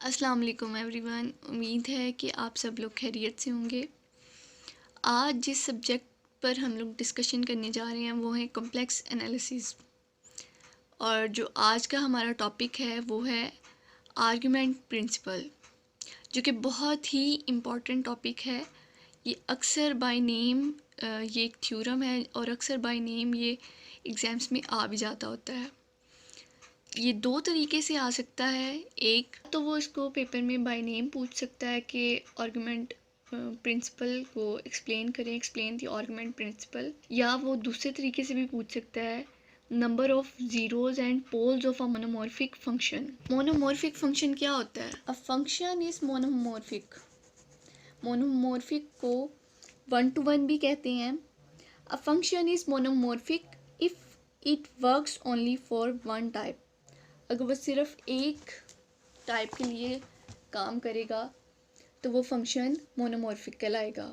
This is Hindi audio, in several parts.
अस्सलाम वालेकुम एवरीवन। उम्मीद है कि आप सब लोग खैरियत से होंगे। आज जिस सब्जेक्ट पर हम लोग डिस्कशन करने जा रहे हैं वो है कॉम्प्लेक्स एनालिसिस, और जो आज का हमारा टॉपिक है वो है आर्गुमेंट प्रिंसिपल, जो कि बहुत ही इम्पॉर्टेंट टॉपिक है। ये अक्सर बाय नेम ये एक थ्योरम है और अक्सर बाय नेम ये एग्ज़ाम्स में आ भी जाता होता है। ये दो तरीके से आ सकता है। एक तो वो इसको पेपर में बाय नेम पूछ सकता है कि आर्गुमेंट प्रिंसिपल को एक्सप्लेन द आर्गुमेंट प्रिंसिपल, या वो दूसरे तरीके से भी पूछ सकता है number of zeros and poles of a monomorphic function. Monomorphic function क्या होता है? A function is monomorphic. Monomorphic को 1 to 1 भी कहते हैं। A function is monomorphic if it works only for one type. अगर वो सिर्फ एक टाइप के लिए काम करेगा तो वो फंक्शन मोनोमॉर्फिक कहलाएगा।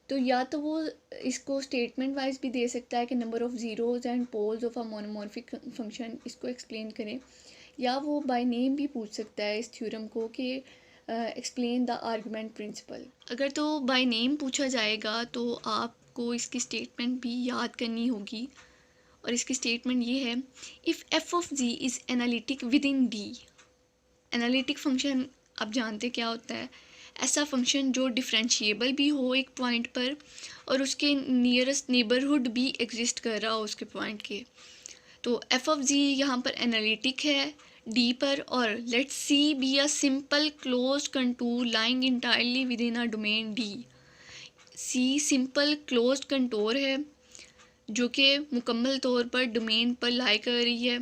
तो या तो वो इसको स्टेटमेंट वाइज भी दे सकता है कि number of zeros and poles of a monomorphic function, इसको एक्सप्लेन करें, या वो बाय नेम भी पूछ सकता है इस थ्योरम को कि एक्सप्लेन द आर्गुमेंट प्रिंसिपल। अगर तो बाय नेम पूछा जाएगा तो आपको इसकी स्टेटमेंट भी याद करनी होगी, और इसकी स्टेटमेंट ये है, if F of Z is analytic within D. Analytic function आप जानते क्या होता है? ऐसा फंक्शन जो डिफरेंशिएबल भी हो एक पॉइंट पर और उसके नियरेस्ट नेबरहुड भी एग्जिस्ट कर रहा हो उसके पॉइंट के। तो एफ ऑफ जी यहाँ पर एनालिटिक है डी पर, और let's C be a simple close contour lying entirely within a domain D. C simple close contour है जो कि मुकम्मल तौर पर डोमेन पर लाई कर रही है।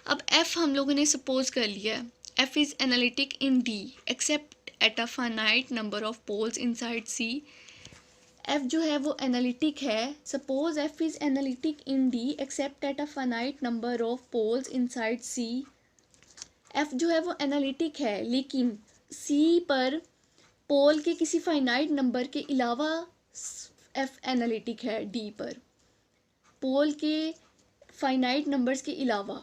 अब f हम लोगों ने सपोज कर लिया है, f is analytic in d except at a finite number of poles inside c। f जो है वो एनालिटिक है। Suppose f is analytic in d except at a finite number of poles inside c। f जो है वो एनालिटिक है लेकिन c पर पोल के किसी फाइनाइट नंबर के अलावा f एनालिटिक है d पर, पोल के फाइनाइट नंबर्स के अलावा।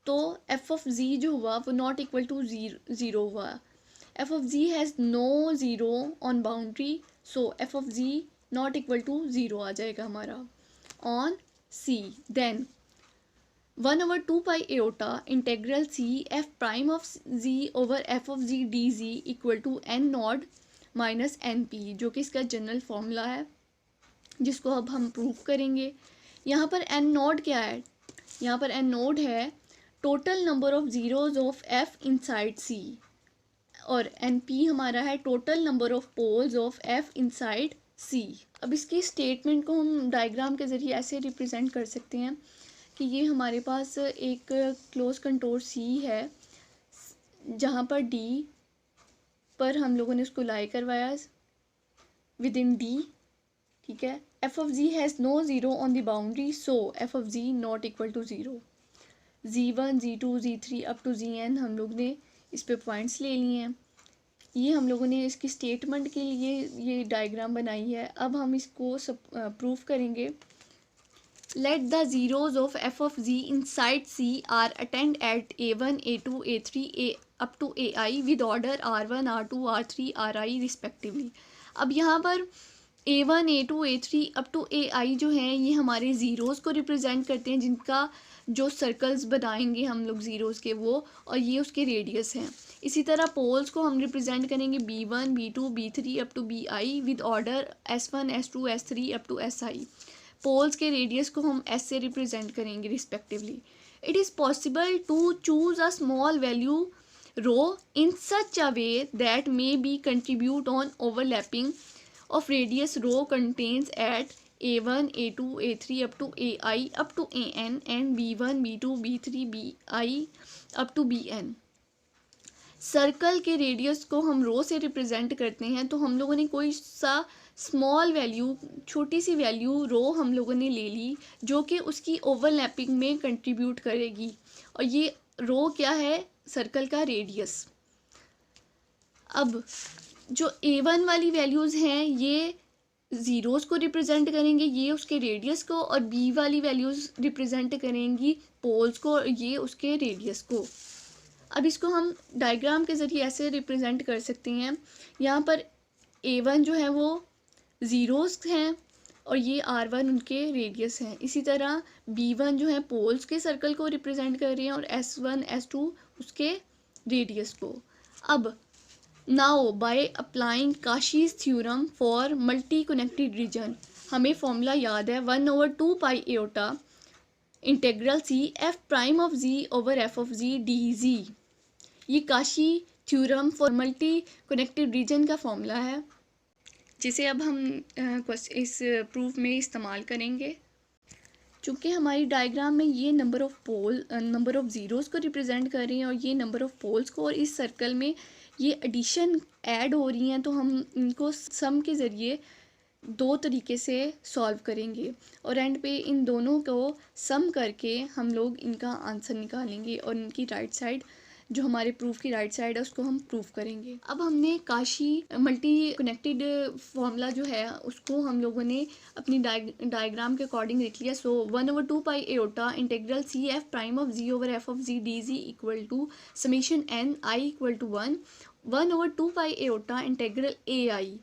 तो एफ ऑफ जी जो हुआ वो नॉट इक्वल टू ज़ीरो हुआ। F of ji has no zero on boundary, so F of ji not equal to zero आ जाएगा हमारा on C. Then 1/2 pi iota integral C f prime of ji over F of G D G equal to N naught minus N P, जो कि इसका जनरल फॉर्मूला है जिसको अब हम प्रूव करेंगे। यहाँ पर एन नोड क्या है? यहाँ पर एन नोड है total number of zeros of F inside C, और एन पी हमारा है total number of poles of F inside C. अब इसकी स्टेटमेंट को हम डायग्राम के ज़रिए ऐसे रिप्रेजेंट कर सकते हैं कि ये हमारे पास एक क्लोज कंटूर सी है जहाँ पर डी पर हम लोगों ने उसको लाई करवाया विद इन डी, ठीक है। F of ji has no zero on the boundary, so F of ji not equal to zero. Z1 Z2 Z3 up to Zn हम लोग ने इस पे पॉइंट्स ले लिए हैं। ये हम लोगों ने इसकी स्टेटमेंट के लिए ये डायग्राम बनाई है। अब हम इसको प्रूफ करेंगे। Let the zeros of F of Z inside C are attained at A1 A2 A3 A up to AI with order R1 R2 R3 RI respectively. अब यहाँ पर A1 A2 A3 up to AI जो हैं ये हमारे ज़ीरोज़ को रिप्रेजेंट करते हैं, जिनका जो सर्कल्स बनाएंगे हम लोग ज़ीरोज़ के वो, और ये उसके रेडियस हैं। इसी तरह पोल्स को हम रिप्रेजेंट करेंगे B1 B2 B3 up to BI विद ऑर्डर S1 S2 S3 up to SI। Poles के रेडियस को हम S से रिप्रेजेंट करेंगे respectively. It is possible to choose a small value rho in such a way that may be contribute on overlapping of radius row contains at A1 A2 A3 up to AI up to AN and B1 B2 B3 BI up to BN। Circle के रेडियस को हम रो से रिप्रेजेंट करते हैं, तो हम लोगों ने कोई सा स्मॉल वैल्यू, छोटी सी वैल्यू रो हम लोगों ने ले ली जो कि उसकी ओवरलैपिंग में कंट्रीब्यूट करेगी, और ये रो क्या है? सर्कल का रेडियस। अब जो A1 वाली वैल्यूज़ हैं ये ज़ीरोज़ को रिप्रेजेंट करेंगे, ये उसके रेडियस को, और B वाली वैल्यूज़ रिप्रेजेंट करेंगी पोल्स को, और ये उसके रेडियस को। अब इसको हम डायग्राम के ज़रिए ऐसे रिप्रेजेंट कर सकते हैं, यहाँ पर A1 जो है वो ज़ीरोज़ हैं और ये R1 उनके रेडियस हैं। इसी तरह B1 जो है पोल्स के सर्कल को रिप्रेजेंट कर रहे हैं और S1 S2 उसके रेडियस को। अब now by applying Cauchy's theorem for multi connected region, हमें फॉर्मूला याद है 1/2 pi iota integral C f prime of ji over F of G D g. ये Cauchy theorem for multi connected region का फॉर्मूला है, जिसे अब हम इस प्रूफ में इस्तेमाल करेंगे। चूँकि हमारी डायग्राम में ये नंबर ऑफ़ ज़ीरोज़ को रिप्रेजेंट कर रही हैं और ये नंबर ऑफ़ पोल्स को, और इस सर्कल में ये एडिशन ऐड हो रही हैं, तो हम इनको सम के ज़रिए दो तरीके से सॉल्व करेंगे और एंड पे इन दोनों को सम करके हम लोग इनका आंसर निकालेंगे और इनकी राइट साइड, जो हमारे प्रूफ की राइट साइड है, उसको हम प्रूफ करेंगे। अब हमने काशी मल्टी कनेक्टेड फॉर्मूला जो है उसको हम लोगों ने अपनी डायग्राम के अकॉर्डिंग लिख लिया। So 1/2 pi iota integral C f prime of ji over F of G D G equal to summation N I equal to 1/2 pi iota integral A I.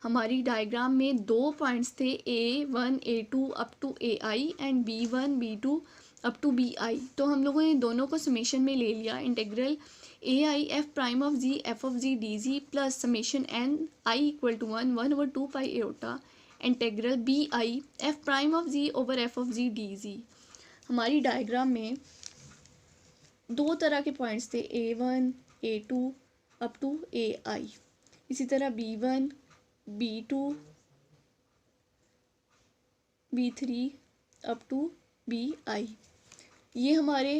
हमारी डायग्राम में दो पॉइंट्स थे, A1 A2 up to AI and B1 B2 up to BI। तो हम लोगों ने दोनों को समेशन में ले लिया, integral AI F prime of G F of G D G plus summation N I equal to 1/2 pi iota integral BI F prime of ji over F of G D G. हमारी डायग्राम में दो तरह के पॉइंट्स थे, A1 A2 up to AI, इसी तरह B1 B2 B3 up to BI। ये हमारे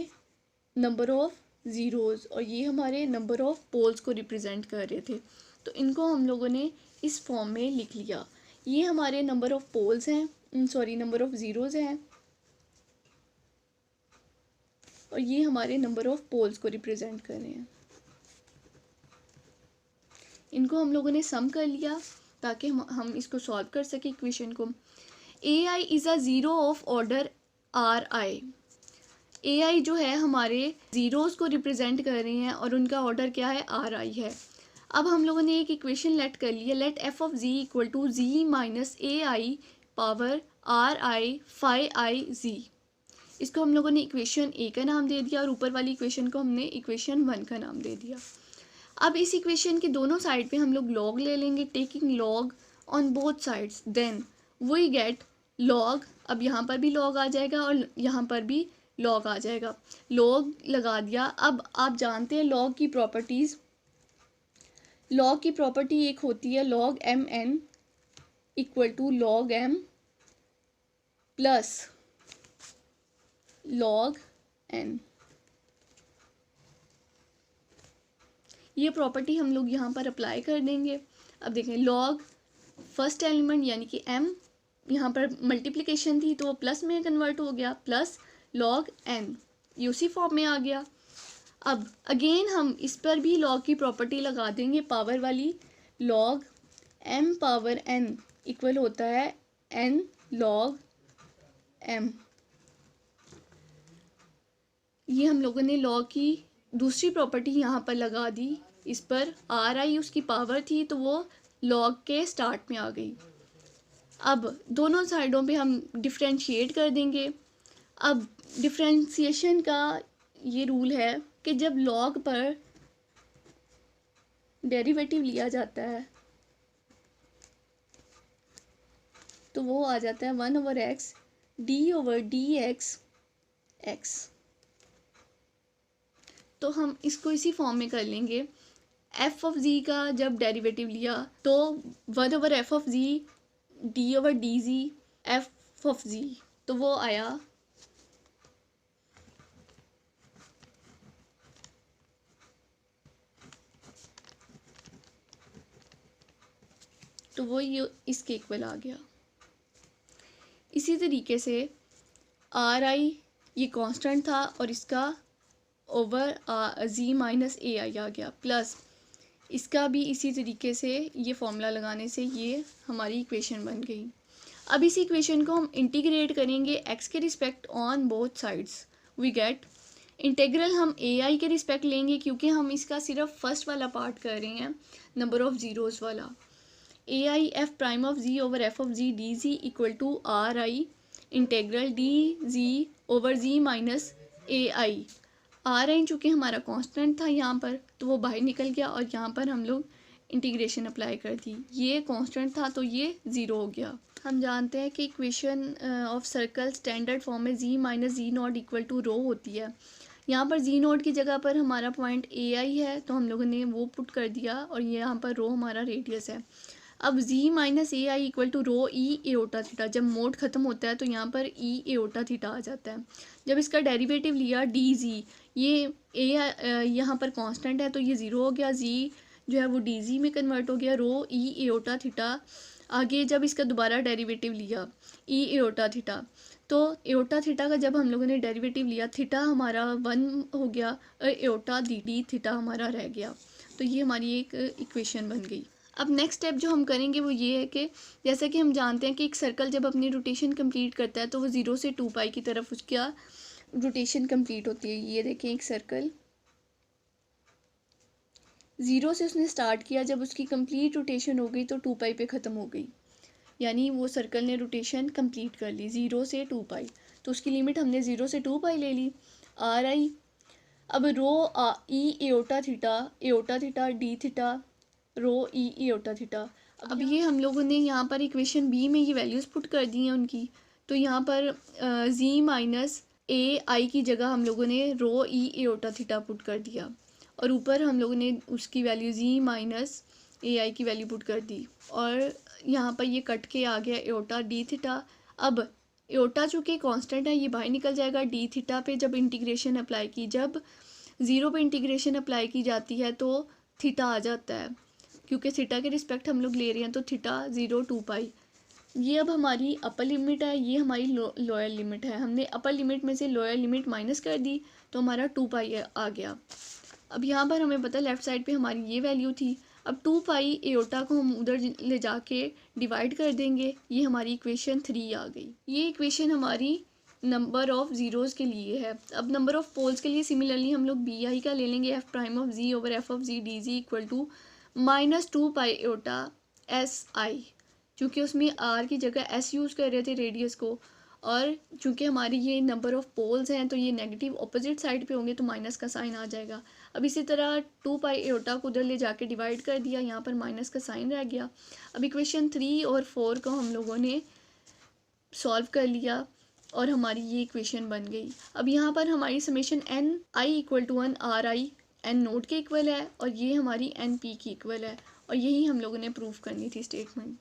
नंबर ऑफ़ ज़ीरोज़ और ये हमारे नंबर ऑफ़ पोल्स को रिप्रेजेंट कर रहे थे, तो इनको हम लोगों ने इस फॉर्म में लिख लिया। ये हमारे नंबर ऑफ़ पोल्स हैं, नंबर ऑफ़ ज़ीरोज़ हैं, और ये हमारे नंबर ऑफ़ पोल्स को रिप्रेजेंट कर रहे हैं। इनको हम लोगों ने सम कर लिया ताकि हम इसको सॉल्व कर सकें इक्वेशन को। AI is a zero of order RI। AI जो है हमारे ज़ीरोज़ को रिप्रेजेंट कर रहे हैं और उनका ऑर्डर क्या है, RI है। अब हम लोगों ने एक इक्वेशन लेट कर लिया, let f of g equal to g minus AI power RI phi I g. इसको हम लोगों ने इक्वेशन A का नाम दे दिया और ऊपर वाली इक्वेशन को हमने इक्वेशन 1 का नाम दे दिया। अब इस इक्वेशन के दोनों साइड पे हम लोग लॉग ले लेंगे, taking log on both sides, then we get log. अब यहाँ पर भी लॉग आ जाएगा और यहाँ पर भी लॉग आ जाएगा, लॉग लगा दिया। अब आप जानते हैं लॉग की प्रॉपर्टीज़, लॉग की प्रॉपर्टी एक होती है log M N equal to log M plus log N. ये प्रॉपर्टी हम लोग यहाँ पर अप्लाई कर देंगे। अब देखें, लॉग फर्स्ट एलिमेंट यानी कि m, यहाँ पर मल्टीप्लिकेशन थी तो वो प्लस में कन्वर्ट हो गया, प्लस लॉग n, ये उसी फॉर्म में आ गया। अब अगेन हम इस पर भी लॉग की प्रॉपर्टी लगा देंगे, पावर वाली, log m power n equal होता है n लॉग m। ये हम लोगों ने लॉग की दूसरी प्रॉपर्टी यहाँ पर लगा दी, इस पर RI उसकी पावर थी तो वो लॉग के स्टार्ट में आ गई। अब दोनों साइडों पे हम डिफ्रेंशिएट कर देंगे। अब डिफ्रेंशिएशन का ये रूल है कि जब लॉग पर डेरिवेटिव लिया जाता है तो वो आ जाता है 1/x d/dx x। तो हम इसको इसी फॉर्म में कर लेंगे। एफ ऑफ जी का जब डेरिवेटिव लिया तो 1/f of g d/dz f of g, तो वो आया तो वो ये इसके इक्वल आ गया। इसी तरीके से RI ये कांस्टेंट था और इसका ओवर जी माइनस AI आ गया, प्लस इसका भी इसी तरीके से ये फॉर्मूला लगाने से ये हमारी इक्वेशन बन गई। अब इस इक्वेशन को हम इंटीग्रेट करेंगे x के respect on both sides, we get integral हम ए आई के रिस्पेक्ट लेंगे क्योंकि हम इसका सिर्फ फर्स्ट वाला पार्ट कर रहे हैं, नंबर ऑफ ज़ीरोज़ वाला। A I F prime of ji over F of G D G equal to R I integral D G over G minus A I. R I चूँकि हमारा कांस्टेंट था यहाँ पर, तो वो बाहर निकल गया और यहाँ पर हम लोग इंटीग्रेशन अप्लाई कर दी। ये कांस्टेंट था तो ये ज़ीरो हो गया। हम जानते हैं कि equation of circle standard form में G minus G not equal to rho होती है। यहाँ पर जी नोट की जगह पर हमारा पॉइंट ए आई है, तो हम लोगों ने वो पुट कर दिया और ये यहाँ पर रो हमारा रेडियस है। अब G minus A I equal to rho E iota theta, जब मोड ख़त्म होता है तो यहाँ पर ई एओटा थीटा आ जाता है। जब इसका डेरिवेटिव लिया डी जी, ये ए यहाँ पर कांस्टेंट है तो ये ज़ीरो हो गया, जी जो है वो डी जी में कन्वर्ट हो गया, रो ई एओटा थीटा। आगे जब इसका दोबारा डेरिवेटिव लिया ई एओटा थीटा, तो एओटा थीटा का जब हम लोगों ने डेरिवेटिव लिया, थीटा हमारा 1 हो गया और एओटा डी थीटा हमारा रह गया। तो ये हमारी एक इक्वेशन बन गई। अब नेक्स्ट स्टेप जो हम करेंगे वो ये है कि जैसा कि हम जानते हैं कि एक सर्कल जब अपनी रोटेशन कंप्लीट करता है तो वो 0 से 2 पाई की तरफ उसका रोटेशन कंप्लीट होती है। ये देखें, एक सर्कल 0 से उसने स्टार्ट किया, जब उसकी कंप्लीट रोटेशन हो गई तो 2 पाई पे ख़त्म हो गई, यानी वो सर्कल ने रोटेशन कंप्लीट कर ली 0 से 2 पाई। तो उसकी लिमिट हमने 0 से 2 पाई ले ली, आर आई। अब rho E iota theta D theta rho E iota theta. अब ये हम लोगों ने यहाँ पर इक्वेशन बी में ये वैल्यूज़ पुट कर दी हैं उनकी। तो यहाँ पर जी माइनस ए आई की जगह हम लोगों ने रो ई एओटा थीटा पुट कर दिया और ऊपर हम लोगों ने उसकी वैल्यू जी माइनस ए आई की वैल्यू पुट कर दी और यहाँ पर ये कट के आ गया एओटा डी थीटा। अब एओटा चूँकि कांस्टेंट है, ये बाहर निकल जाएगा। डी थीटा पे जब इंटीग्रेशन अप्लाई की, जब 0 पे इंटीग्रेशन अप्लाई की जाती है तो थीटा आ जाता है, क्योंकि थीटा के रिस्पेक्ट हम लोग ले रहे हैं तो थीटा 0 2 पाई। ये अब हमारी अपर लिमिट है, ये हमारी लोअर लिमिट है। हमने अपर लिमिट में से लोअर लिमिट माइनस कर दी तो हमारा 2 पाई आ गया। अब यहाँ पर हमें पता लेफ़्ट साइड पे हमारी ये वैल्यू थी। अब 2 पाई एओटा को हम उधर ले जाके डिवाइड कर देंगे, ये हमारी इक्वेशन 3 आ गई। ये इक्वेशन हमारी नंबर ऑफ़ ज़ीरोज़ के लिए है। अब नंबर ऑफ़ पोल्स के लिए सिमिलरली हम लोग बी आई का ले लेंगे, F prime of ji over F of G D G equal to -2 pi iota S I, चूँकि उसमें आर की जगह एस यूज़ कर रहे थे रेडियस को, और चूँकि हमारी ये नंबर ऑफ़ पोल्स हैं तो ये नेगेटिव ऑपोजिट साइड पे होंगे तो माइनस का साइन आ जाएगा। अब इसी तरह 2 पाई एओटा को उधर ले जाके डिवाइड कर दिया, यहाँ पर माइनस का साइन रह गया। अब इक्वेशन 3 और 4 को हम लोगों ने सॉल्व कर लिया और हमारी ये इक्वेशन बन गई। अब यहाँ पर हमारी summation N I equal to 1 R I N not के इक्वल है और ये हमारी एन पी की इक्वल है, और यही हम लोगों ने प्रूव करनी थी स्टेटमेंट।